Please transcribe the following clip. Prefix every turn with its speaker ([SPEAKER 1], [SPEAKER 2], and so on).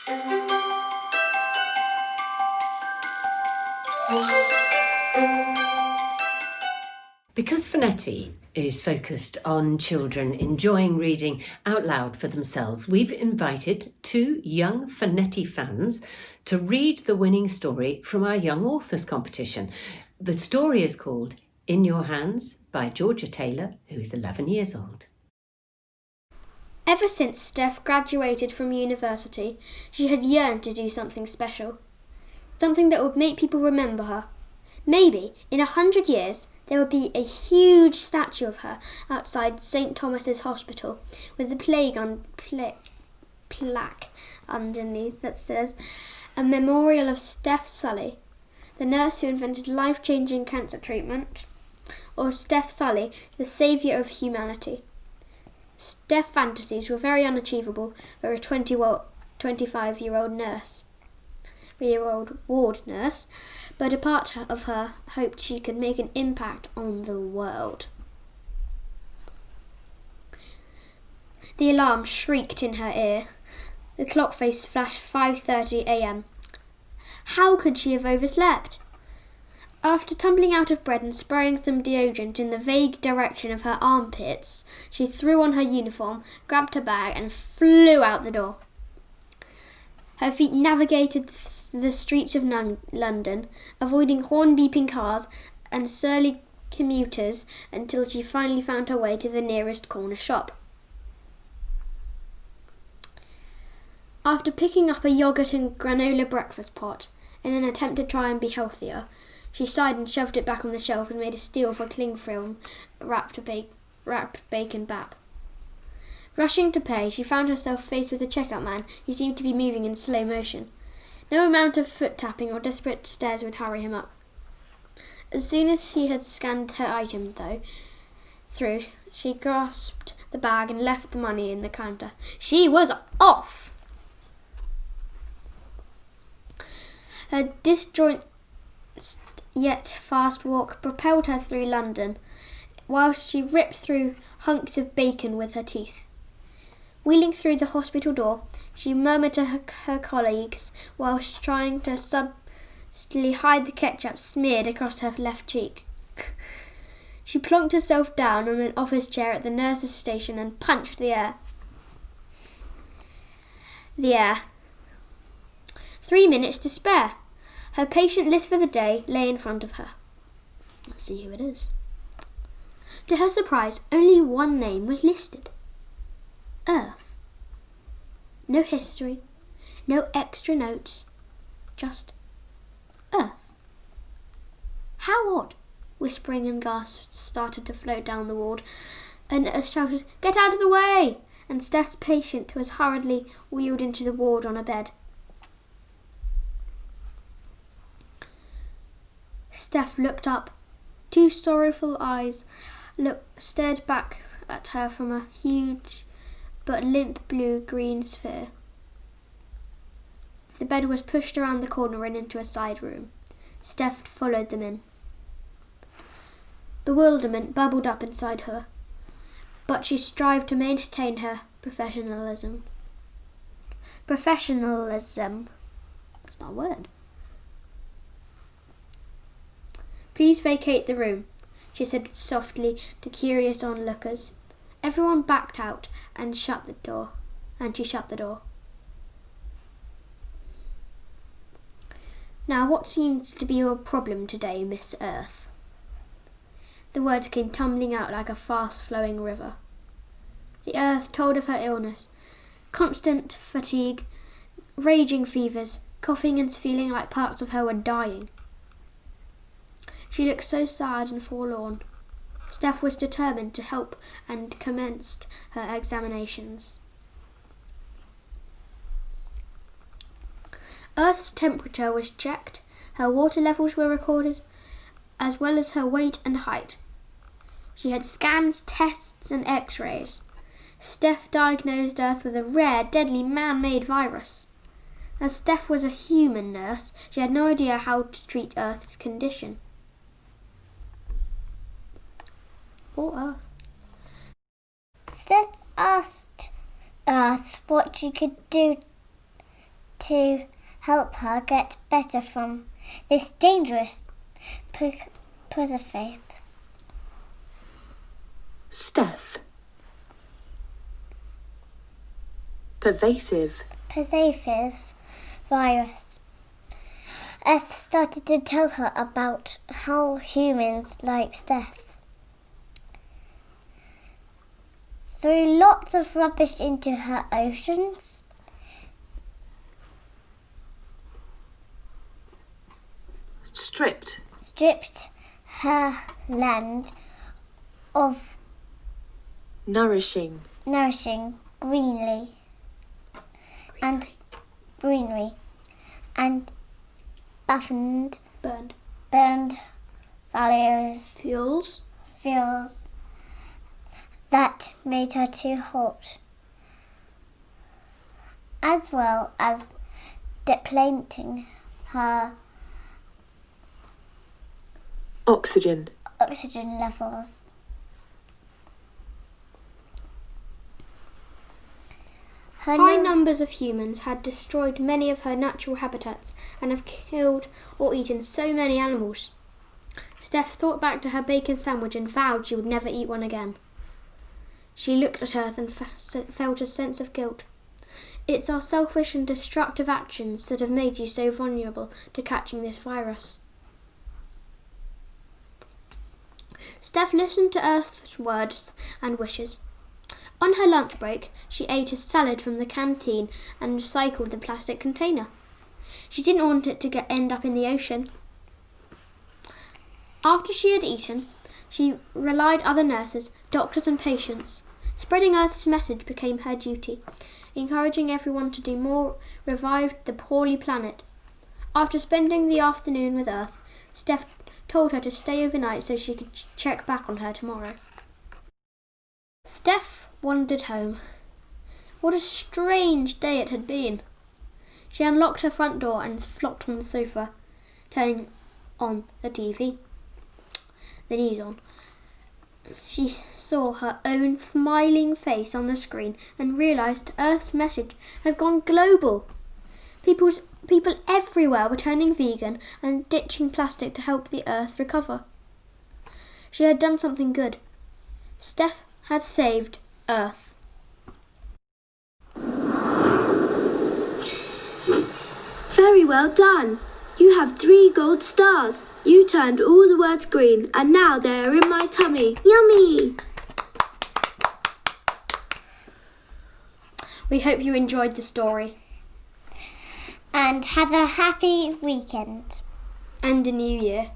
[SPEAKER 1] Because Fonetti is focused on children enjoying reading out loud for themselves, we've invited two young Fonetti fans to read the winning story from our Young Authors Competition. The story is called In Your Hands by Georgia Taylor, who is 11 years old.
[SPEAKER 2] Ever since Steph graduated from university, she had yearned to do something special. Something that would make people remember her. Maybe, in 100 years, there would be a huge statue of her outside St. Thomas's Hospital with the plaque underneath that says, "A memorial of Steph Sully, the nurse who invented life-changing cancer treatment," or Steph Sully, the saviour of humanity. Steph fantasies were very unachievable for a 25-year-old ward nurse, but a part of her hoped she could make an impact on the world. The alarm shrieked in her ear. The clock face flashed 5:30 a.m. How could she have overslept? After tumbling out of bed and spraying some deodorant in the vague direction of her armpits, she threw on her uniform, grabbed her bag and flew out the door. Her feet navigated the streets of London, avoiding horn-beeping cars and surly commuters until she finally found her way to the nearest corner shop. After picking up a yogurt and granola breakfast pot in an attempt to try and be healthier, she sighed and shoved it back on the shelf and made a steal for cling film wrapped bacon bap. Rushing to pay, she found herself faced with a checkout man who seemed to be moving in slow motion. No amount of foot tapping or desperate stares would hurry him up. As soon as she had scanned her item, she grasped the bag and left the money in the counter. She was off! Her disjointed yet fast walk propelled her through London, whilst she ripped through hunks of bacon with her teeth. Wheeling through the hospital door, she murmured to her colleagues whilst trying to subtly hide the ketchup smeared across her left cheek. She plonked herself down on an office chair at the nurse's station and punched the air. 3 minutes to spare. Her patient list for the day lay in front of her. Let's see who it is. To her surprise, only one name was listed. Earth. No history, no extra notes, just Earth. How odd! Whispering and gasps started to float down the ward. A nurse shouted, "Get out of the way!" and Steph's patient was hurriedly wheeled into the ward on a bed. Steph looked up. Two sorrowful eyes stared back at her from a huge but limp blue-green sphere. The bed was pushed around the corner and into a side room. Steph followed them in. Bewilderment bubbled up inside her, but she strived to maintain her professionalism. Professionalism. That's not a word. "Please vacate the room," she said softly to curious onlookers. Everyone backed out and she shut the door. "Now, what seems to be your problem today, Miss Earth?" The words came tumbling out like a fast-flowing river. The Earth told of her illness, constant fatigue, raging fevers, coughing and feeling like parts of her were dying. She looked so sad and forlorn. Steph was determined to help and commenced her examinations. Earth's temperature was checked, her water levels were recorded, as well as her weight and height. She had scans, tests and x-rays. Steph diagnosed Earth with a rare, deadly man-made virus. As Steph was a human nurse, she had no idea how to treat Earth's condition. Poor Earth.
[SPEAKER 3] Steph asked Earth what she could do to help her get better from this dangerous preservative.
[SPEAKER 4] Steph. Pervasive
[SPEAKER 3] virus. Earth started to tell her about how humans like Steph threw lots of rubbish into her oceans,
[SPEAKER 4] stripped
[SPEAKER 3] her land of
[SPEAKER 4] nourishing
[SPEAKER 3] greenery and burned fuels that made her too hot, as well as depleting her
[SPEAKER 4] oxygen
[SPEAKER 3] levels.
[SPEAKER 2] High numbers of humans had destroyed many of her natural habitats and have killed or eaten so many animals. Steph thought back to her bacon sandwich and vowed she would never eat one again. She looked at Earth and felt a sense of guilt. It's our selfish and destructive actions that have made you so vulnerable to catching this virus. Steph listened to Earth's words and wishes. On her lunch break, she ate a salad from the canteen and recycled the plastic container. She didn't want it to end up in the ocean. After she had eaten, she relied on other nurses, doctors and patients. Spreading Earth's message became her duty. Encouraging everyone to do more revived the poorly planet. After spending the afternoon with Earth, Steph told her to stay overnight so she could check back on her tomorrow. Steph wandered home. What a strange day it had been. She unlocked her front door and flopped on the sofa, turning on the TV. The news on. She saw her own smiling face on the screen and realised Earth's message had gone global. People everywhere were turning vegan and ditching plastic to help the Earth recover. She had done something good. Steph had saved Earth.
[SPEAKER 5] Very well done. You have 3 gold stars. You turned all the words green and now they are in my tummy. Yummy!
[SPEAKER 2] We hope you enjoyed the story.
[SPEAKER 3] And have a happy weekend.
[SPEAKER 2] And a new year.